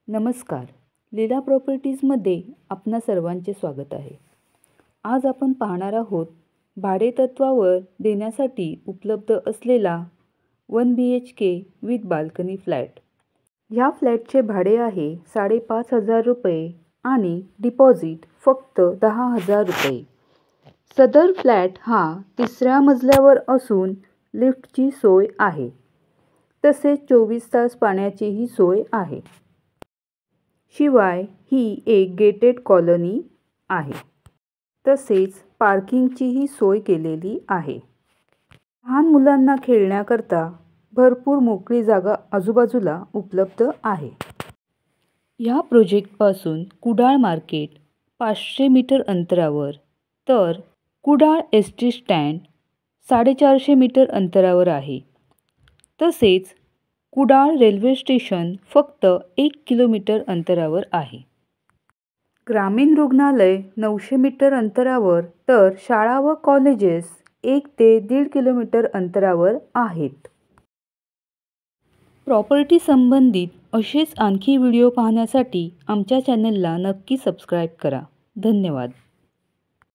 नमस्कार. लीला प्रॉपर्टीजमध्ये आपणा सर्वांचे स्वागत आहे. आज आपण पाहणार आहोत भाडेतत्त्वावर देण्यासाठी उपलब्ध असलेला 1 BHK विथ बाल्कनी फ्लॅट. ह्या फ्लॅटचे भाडे आहे 5,500 रुपये आणि डिपॉझिट फक्त 10,000 रुपये. सदर फ्लॅट हा 3ऱ्या मजल्यावर असून लिफ्टची सोय आहे. तसेच 24 तास पाण्याचीही सोय आहे. शिवाय ही एक गेटेड कॉलनी आहे. तसेच पार्किंगचीही सोय केलेली आहे. लहान मुलांना खेळण्याकरता भरपूर मोकळी जागा आजूबाजूला उपलब्ध आहे. या प्रोजेक्टपासून कुडाळ मार्केट 500 मीटर अंतरावर तर कुडाळ एसटी स्टँड 450 मीटर अंतरावर आहे. तसेच कुडाळ रेल्वे स्टेशन फक्त 1 किलोमीटर अंतरावर आहे. ग्रामीण रुग्णालय 900 मीटर अंतरावर तर शाळा व कॉलेजेस 1 ते 1.5 किलोमीटर अंतरावर आहेत. प्रॉपर्टी संबंधित असेच आणखी व्हिडिओ पाहण्यासाठी आमच्या चॅनलला नक्की सबस्क्राईब करा. धन्यवाद.